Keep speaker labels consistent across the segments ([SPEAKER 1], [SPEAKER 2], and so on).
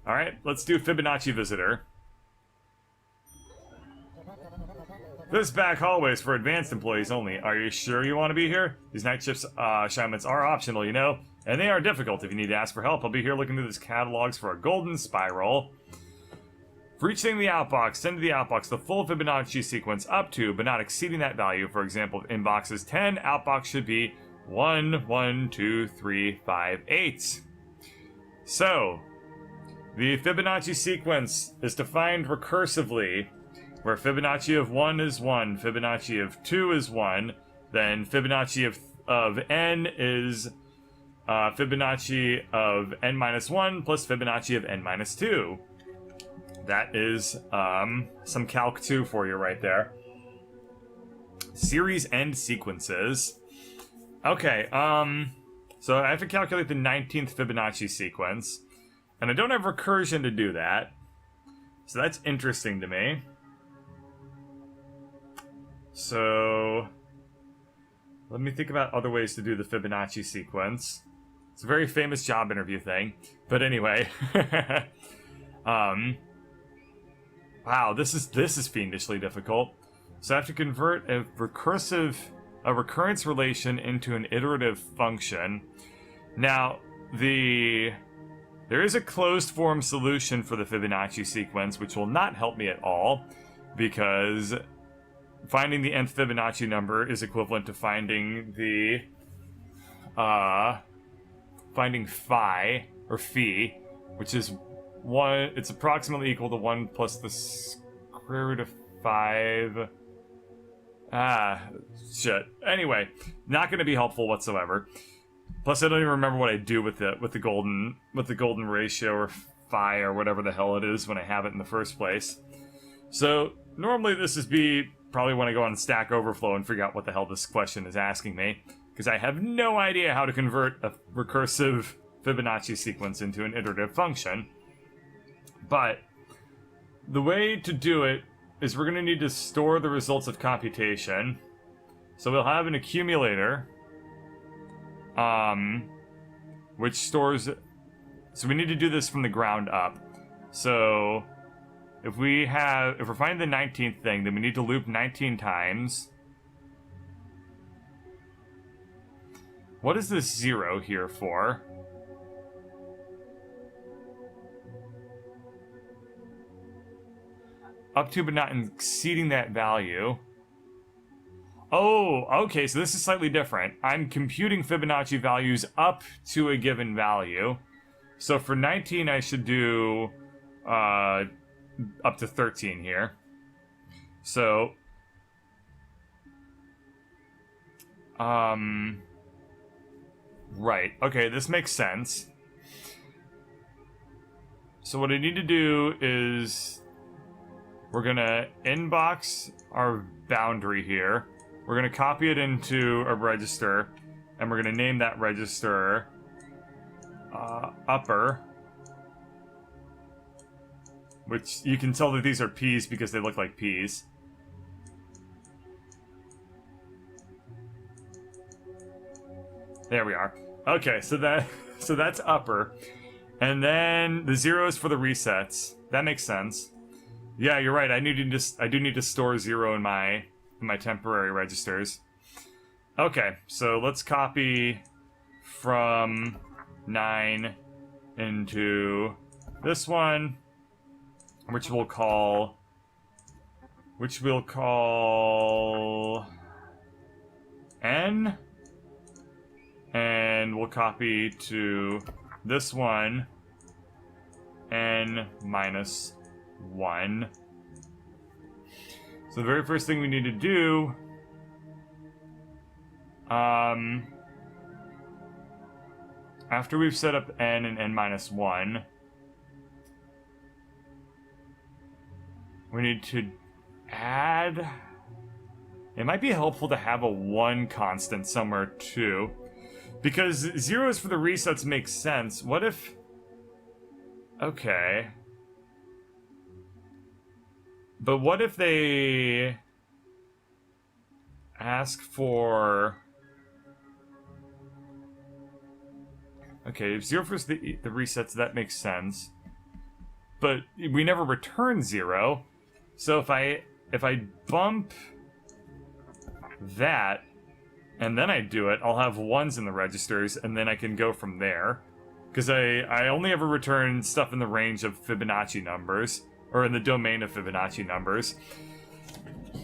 [SPEAKER 1] Alright, let's do Fibonacci Visitor. This back hallway is for advanced employees only. Are you sure you want to be here? These night shifts assignments are optional, you know, and they are difficult. If you need to ask for help, I'll be here looking through these catalogs for a golden spiral. For each thing in the outbox, send to the outbox the full Fibonacci sequence up to, but not exceeding that value. For example, if inbox is 10, outbox should be 1, 1, 2, 3, 5, 8. So, the Fibonacci sequence is defined recursively, where Fibonacci of 1 is 1, Fibonacci of 2 is 1, then Fibonacci of n is Fibonacci of n minus 1 plus Fibonacci of n minus 2. That is some Calc 2 for you right there. Series end sequences. Okay, so I have to calculate the 19th Fibonacci sequence, and I don't have recursion to do that, so that's interesting to me. So, let me think about other ways to do the Fibonacci sequence. It's a very famous job interview thing, but anyway. Wow, this is fiendishly difficult. So I have to convert a recurrence relation into an iterative function. Now, there is a closed form solution for the Fibonacci sequence, which will not help me at all, because finding the nth Fibonacci number is equivalent to finding the finding phi or phi, which is 1. It's approximately equal to 1 plus the square root of 5. Shit. Anyway, not going to be helpful whatsoever. Plus, I don't even remember what I do with the golden ratio or phi or whatever the hell it is when I have it in the first place. So normally this is probably when I go on Stack Overflow and figure out what the hell this question is asking me, because I have no idea how to convert a recursive Fibonacci sequence into an iterative function. But the way to do it is we're going to need to store the results of computation. So we'll have an accumulator, which stores. So we need to do this from the ground up. So if we're finding the 19th thing, then we need to loop 19 times. What is this 0 here for? Up to but not exceeding that value. Oh, okay, so this is slightly different. I'm computing Fibonacci values up to a given value. So for 19, I should do up to 13 here. So, right, okay, this makes sense. So what I need to do is we're gonna inbox our boundary here. We're gonna copy it into a register, and we're gonna name that register upper, which you can tell that these are P's because they look like P's. There we are. Okay, so that's upper, and then the 0 is for the resets. That makes sense. Yeah, you're right. I do need to store 0 in my temporary registers. Okay, so let's copy from 9 into this one, which we'll call N, and we'll copy to this one N minus 1. So the very first thing we need to do, after we've set up n and n minus 1, we need to add. It might be helpful to have a 1 constant somewhere too, because zeros for the resets makes sense. What if? Okay. But what if they ask for... Okay, if 0 for the resets, that makes sense. but we never return 0. So if I bump that, and then I do it, I'll have 1s in the registers, and then I can go from there. Because I only ever return stuff in the range of Fibonacci numbers, or in the domain of Fibonacci numbers.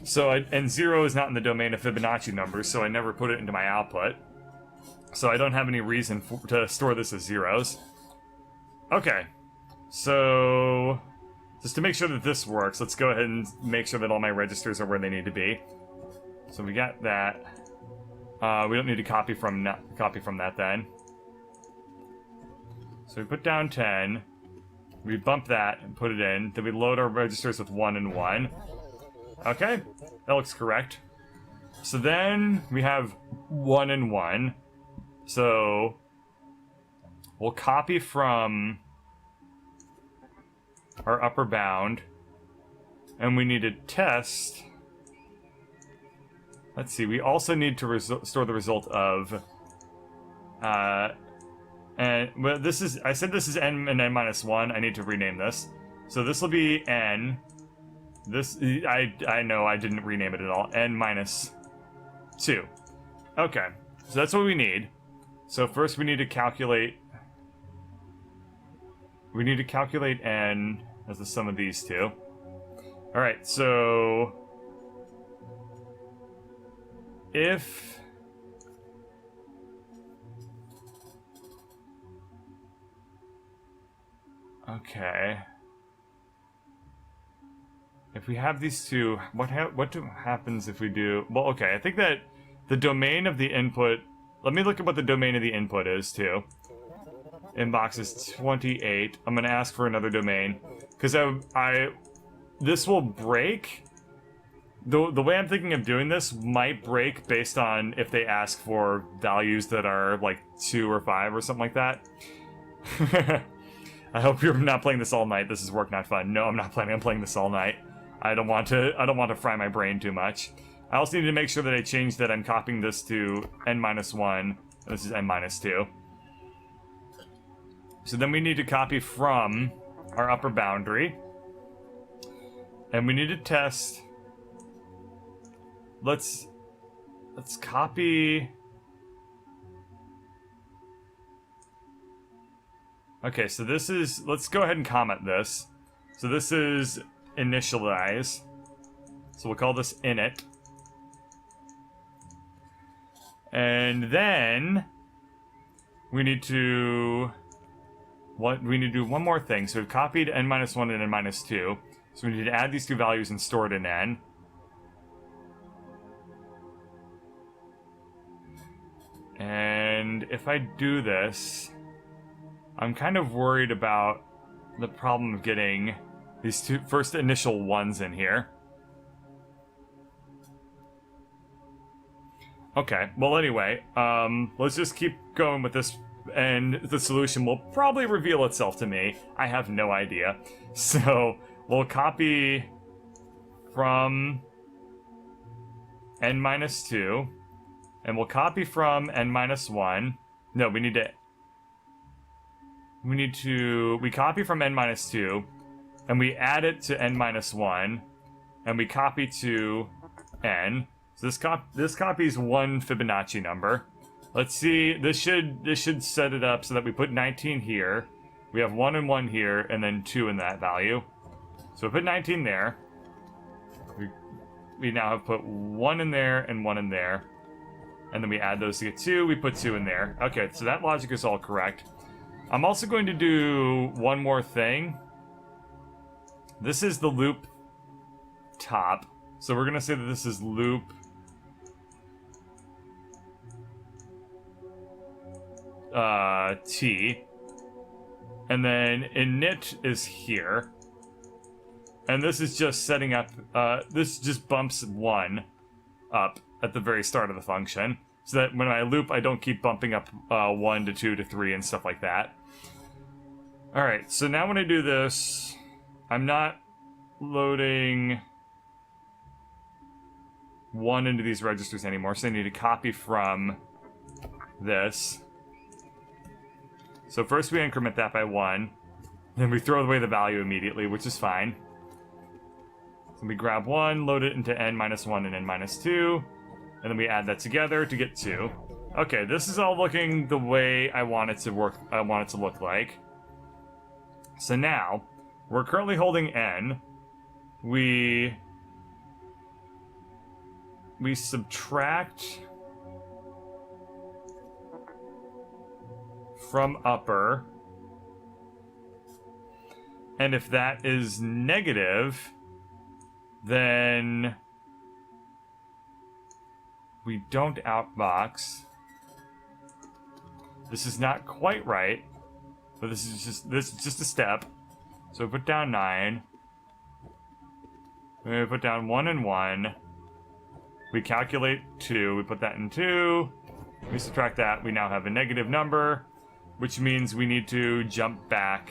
[SPEAKER 1] So, and 0 is not in the domain of Fibonacci numbers, so I never put it into my output. So I don't have any reason to store this as zeros. Okay, so just to make sure that this works, let's go ahead and make sure that all my registers are where they need to be. So we got that. We don't need to copy from that then. So we put down 10. We bump that and put it in. Then we load our registers with 1 and 1. Okay, that looks correct. So then we have 1 and 1. So we'll copy from our upper bound, and we need to test. Let's see, we also need to store the result of, and well, this is, I said this is n and n minus 1. I need to rename this. So this will be n. This, I know I didn't rename it at all. N minus 2. Okay, so that's what we need. So first we need to calculate. We need to calculate n as the sum of these two. All right, so if okay, if we have these two, what happens if we do? Well, okay, I think that the domain of the input. Let me look at what the domain of the input is too. Inbox is 28. I'm gonna ask for another domain because this will break. The way I'm thinking of doing this might break based on if they ask for values that are like 2 or 5 or something like that. I hope you're not playing this all night. This is work, not fun. No, I'm not planning on playing this all night. I don't want to fry my brain too much. I also need to make sure that I change that I'm copying this to n minus 1, and this is n minus 2. So then we need to copy from our upper boundary. And we need to test. Let's copy. Okay, so this is, let's go ahead and comment this. So this is initialize. So we'll call this init. And then we need to do one more thing. So we've copied n minus 1 and n minus 2. So we need to add these two values and store it in n. And if I do this, I'm kind of worried about the problem of getting these two first initial 1s in here. Okay, well anyway, let's just keep going with this, and the solution will probably reveal itself to me. I have no idea. So we'll copy from n minus 2, and we'll copy from n minus 1. No, we copy from n minus 2, and we add it to n minus 1, and we copy to n. So this copies 1 Fibonacci number. Let's see, this should set it up so that we put 19 here. We have 1 and 1 here, and then 2 in that value. So we put 19 there. We now have put 1 in there and 1 in there. And then we add those to get 2, we put 2 in there. Okay, so that logic is all correct. I'm also going to do one more thing. This is the loop top. So we're going to say that this is loop T. And then init is here. And this is just setting up, this just bumps 1 up at the very start of the function. So that when I loop, I don't keep bumping up 1 to 2 to 3 and stuff like that. Alright, so now when I do this, I'm not loading 1 into these registers anymore, so I need to copy from this. So first we increment that by 1. Then we throw away the value immediately, which is fine. So we grab 1, load it into n minus 1 and n minus 2, and then we add that together to get 2. Okay, this is all looking the way I want it to work. I want it to look like. So now, we're currently holding n. We subtract from upper, and if that is negative, then we don't outbox. This is not quite right, but this is just a step. So we put down 9. We put down 1 and 1. We calculate 2. We put that in 2. We subtract that. We now have a negative number, which means we need to jump back.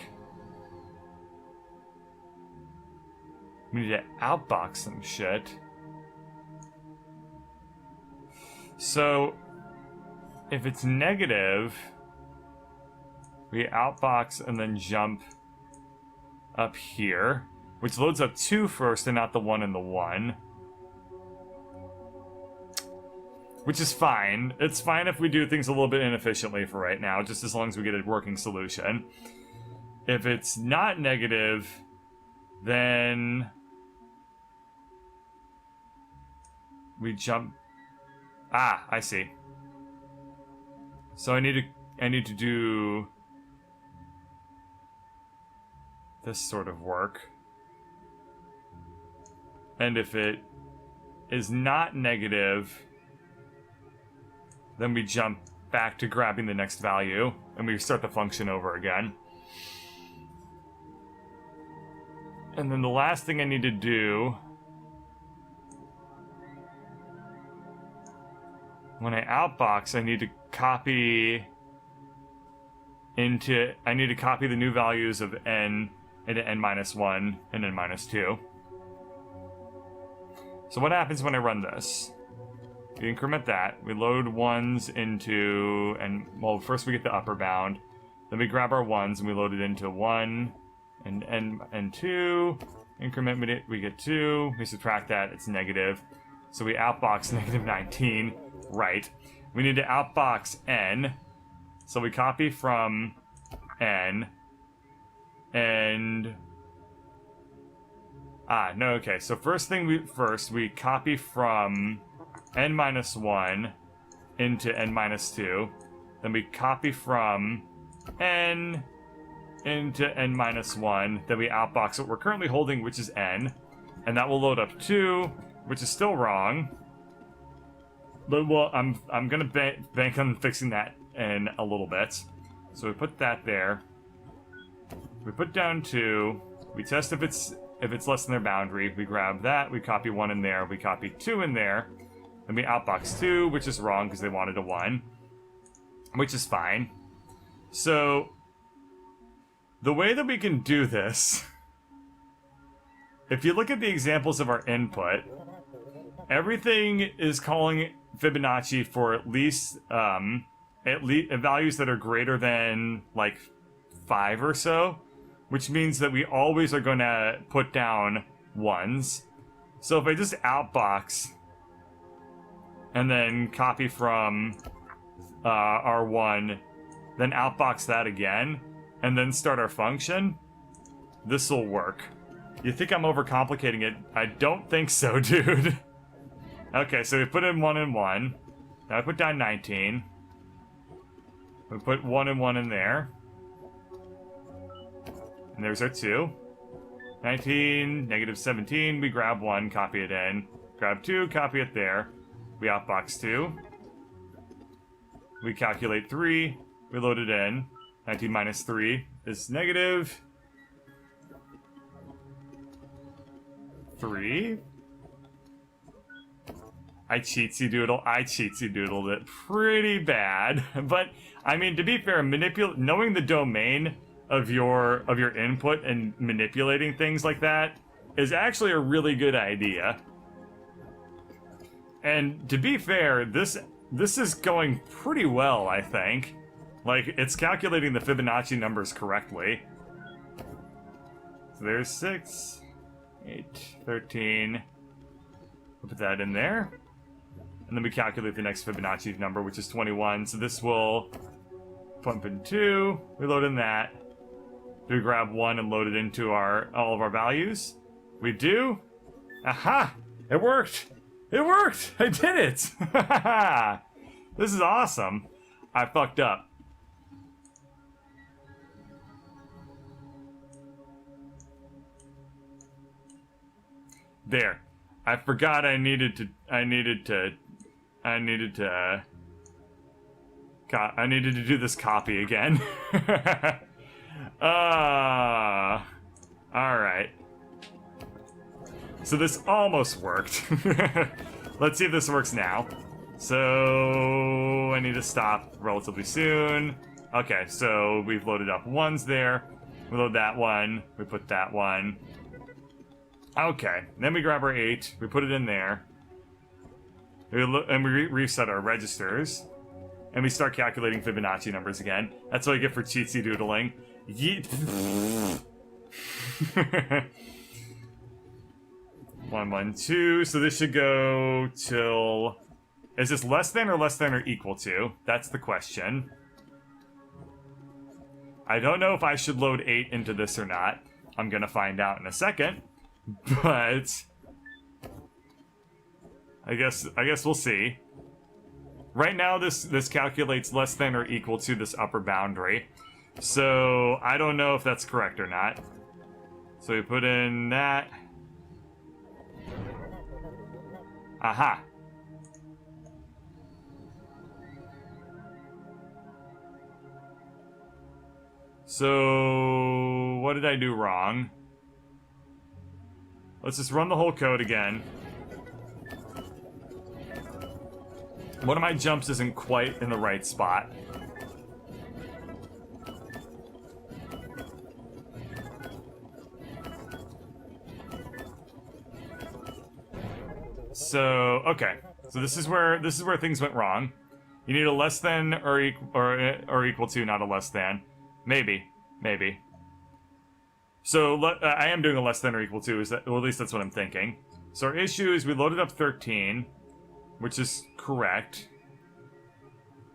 [SPEAKER 1] We need to outbox some shit. So, if it's negative, we outbox and then jump up here, which loads up 2 first and not the 1 and the 1. Which is fine. It's fine if we do things a little bit inefficiently for right now, just as long as we get a working solution. If it's not negative, then we jump. Ah, I see. So I need to do this sort of work. And if it is not negative, then we jump back to grabbing the next value, and we start the function over again. And then the last thing I need to do, when I outbox, I need to copy the new values of n into n minus 1 and n minus 2. So what happens when I run this? We increment that, we load 1s into, and well, first we get the upper bound, then we grab our 1s and we load it into 1 and 2, increment, we get 2, we subtract that, it's negative, so we outbox negative 19, right. We need to outbox n, so we copy from n, and no, okay, so first we copy from n minus 1 into n minus 2, then we copy from n into n minus 1, then we outbox what we're currently holding, which is n, and that will load up 2, which is still wrong, but well, I'm gonna bank on fixing that in a little bit. So we put that there, we put down 2, we test if it's less than their boundary, we grab that, we copy 1 in there, we copy 2 in there, then we outbox 2, which is wrong because they wanted a 1, which is fine. So the way that we can do this, if you look at the examples of our input, everything is calling Fibonacci for at least values that are greater than like 5 or so, which means that we always are going to put down 1s. So if I just outbox and then copy from our 1, then outbox that again, and then start our function, this will work. You think I'm overcomplicating it? I don't think so, dude. Okay, so we put in 1 and 1. Now I put down 19. We put 1 and 1 in there. And there's our 2. 19, negative 17, we grab 1, copy it in. Grab 2, copy it there. We outbox 2. We calculate 3, we load it in. 19 minus 3 is negative 3. I cheatsy doodled it pretty bad. But I mean, to be fair, knowing the domain of your input and manipulating things like that is actually a really good idea. And to be fair, this is going pretty well, I think. Like, it's calculating the Fibonacci numbers correctly. So there's 6, 8, 13. We'll put that in there. And then we calculate the next Fibonacci number, which is 21. So this will pump in 2. We load in that. Do we grab 1 and load it into all of our values? We do. Aha! It worked! It worked! I did it! This is awesome. I fucked up. There. I forgot I needed to do this copy again. Alright. So this almost worked. Let's see if this works now. So I need to stop relatively soon. Okay, so we've loaded up 1s there. We load that one. We put that one. Okay, then we grab our 8. We put it in there. And we reset our registers. And we start calculating Fibonacci numbers again. That's what I get for cheatsy doodling. Yeet. 1, 1, 2. So this should go till... Is this less than or equal to? That's the question. I don't know if I should load 8 into this or not. I'm gonna find out in a second. But... I guess we'll see. Right now this calculates less than or equal to this upper boundary. So I don't know if that's correct or not. So we put in that. Aha. So what did I do wrong? Let's just run the whole code again. One of my jumps isn't quite in the right spot. So, okay. So this is where things went wrong. You need a less than or equal to, not a less than. Maybe. So I am doing a less than or equal to, well, at least that's what I'm thinking. So our issue is we loaded up 13, which is correct.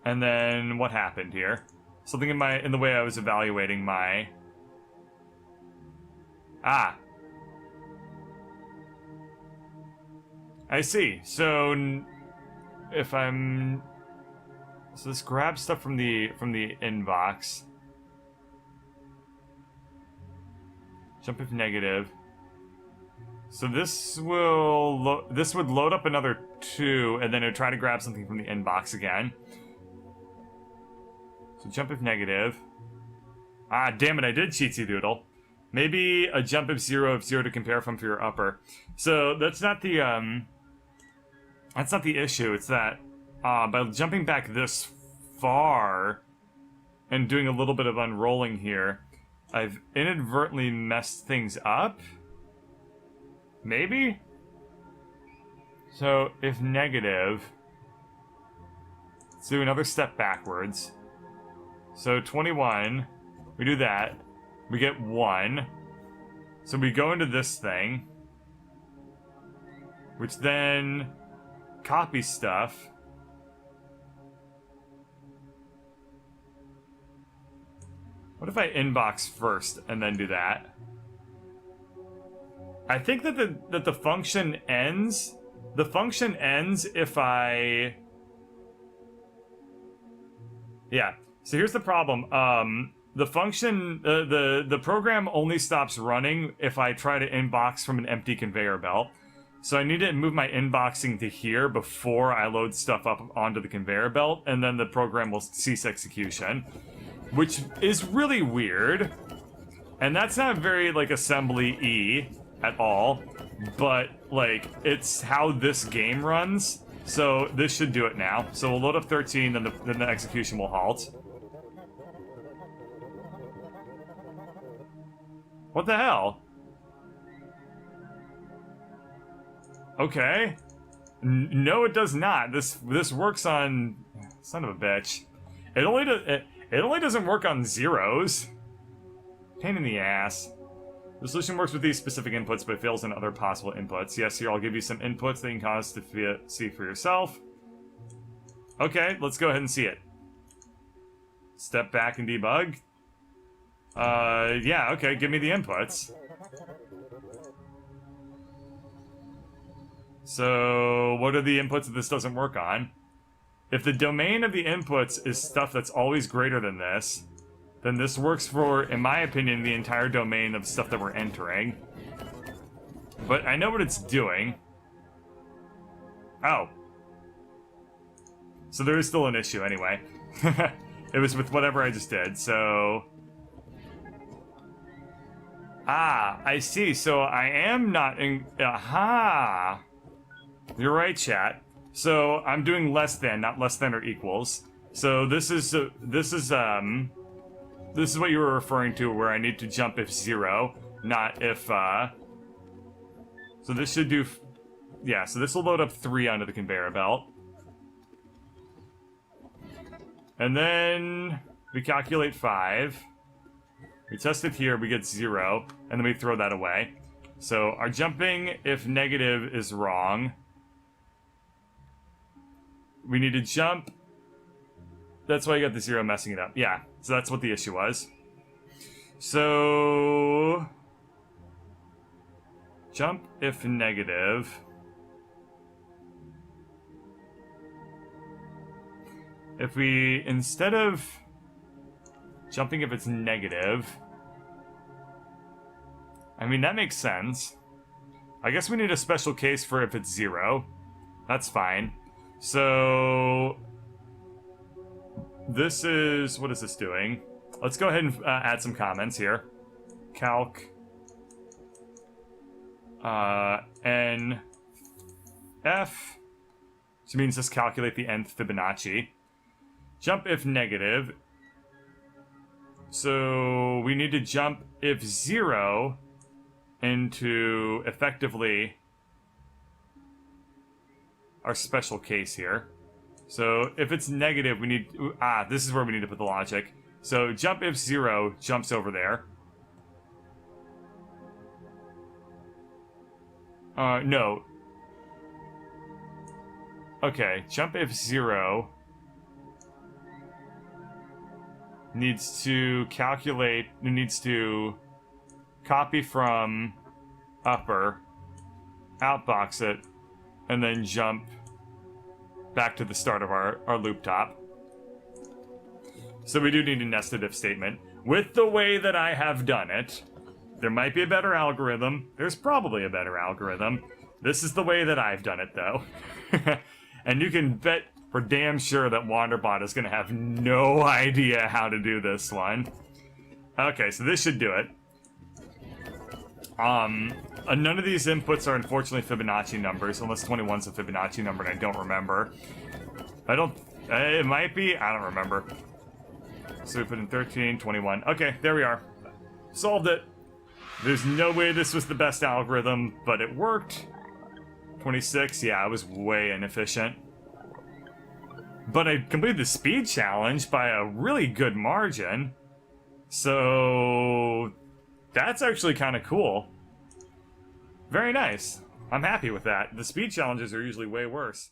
[SPEAKER 1] And then what happened here? Something in the way I was evaluating my... Ah. I see. So if I'm... So let's grab stuff from the inbox. Jump if negative. So this would load up another 2, and then it would try to grab something from the inbox again. So jump if negative. Ah, damn it! I did cheatsy doodle. Maybe a jump if 0 to compare from for your upper. So that's not the issue. It's that by jumping back this far and doing a little bit of unrolling here, I've inadvertently messed things up. Maybe? So, if negative... Let's do another step backwards. So, 21. We do that. We get 1. So we go into this thing. Which then... copies stuff. What if I inbox first and then do that? I think that the function ends. The function ends if I... Yeah. So here's the problem. The function, the program only stops running if I try to inbox from an empty conveyor belt. So I need to move my inboxing to here before I load stuff up onto the conveyor belt, and then the program will cease execution. Which is really weird. And that's not very, like, assembly-y at all. But, like, it's how this game runs. So this should do it now. So we'll load up 13, then the execution will halt. What the hell? Okay. No, it does not. This works on... Son of a bitch. It only doesn't work on zeros. Pain in the ass. The solution works with these specific inputs, but fails in other possible inputs. Yes, here I'll give you some inputs that you can cause to see for yourself. Okay, let's go ahead and see it. Step back and debug. Yeah, okay, give me the inputs. So, what are the inputs that this doesn't work on? If the domain of the inputs is stuff that's always greater than this, then this works for, in my opinion, the entire domain of stuff that we're entering. But I know what it's doing. Oh. So there is still an issue anyway. It was with whatever I just did, so... Ah, I see. So I am not in... Aha! You're right, chat. So I'm doing less than, not less than or equals. So this is what you were referring to, where I need to jump if 0, not if, So this should do... Yeah, so this will load up 3 onto the conveyor belt. And then we calculate 5. We test it here, we get 0, and then we throw that away. So our jumping, if negative, is wrong. We need to jump. That's why you got the 0 messing it up. Yeah, so that's what the issue was. So... Jump if negative. If we, instead of jumping if it's negative... I mean, that makes sense. I guess we need a special case for if it's 0. That's fine. So... This is... What is this doing? Let's go ahead and add some comments here. Calc... N... F... Which means just calculate the nth Fibonacci. Jump if negative. So we need to jump if 0 into effectively our special case here. So if it's negative, we need... this is where we need to put the logic. So jump if 0 jumps over there. No. Okay, jump if 0 needs to calculate, it needs to copy from upper, outbox it, and then jump back to the start of our loop top. So we do need a nested if statement. With the way that I have done it, there might be a better algorithm. There's probably a better algorithm. This is the way that I've done it, though. And you can bet for damn sure that Wanderbot is going to have no idea how to do this one. Okay, so this should do it. None of these inputs are unfortunately Fibonacci numbers, unless 21's a Fibonacci number and I don't remember. It might be, I don't remember. So we put in 13, 21. Okay, there we are. Solved it. There's no way this was the best algorithm, but it worked. 26, yeah, it was way inefficient. But I completed the speed challenge by a really good margin. So that's actually kind of cool. Very nice. I'm happy with that. The speed challenges are usually way worse.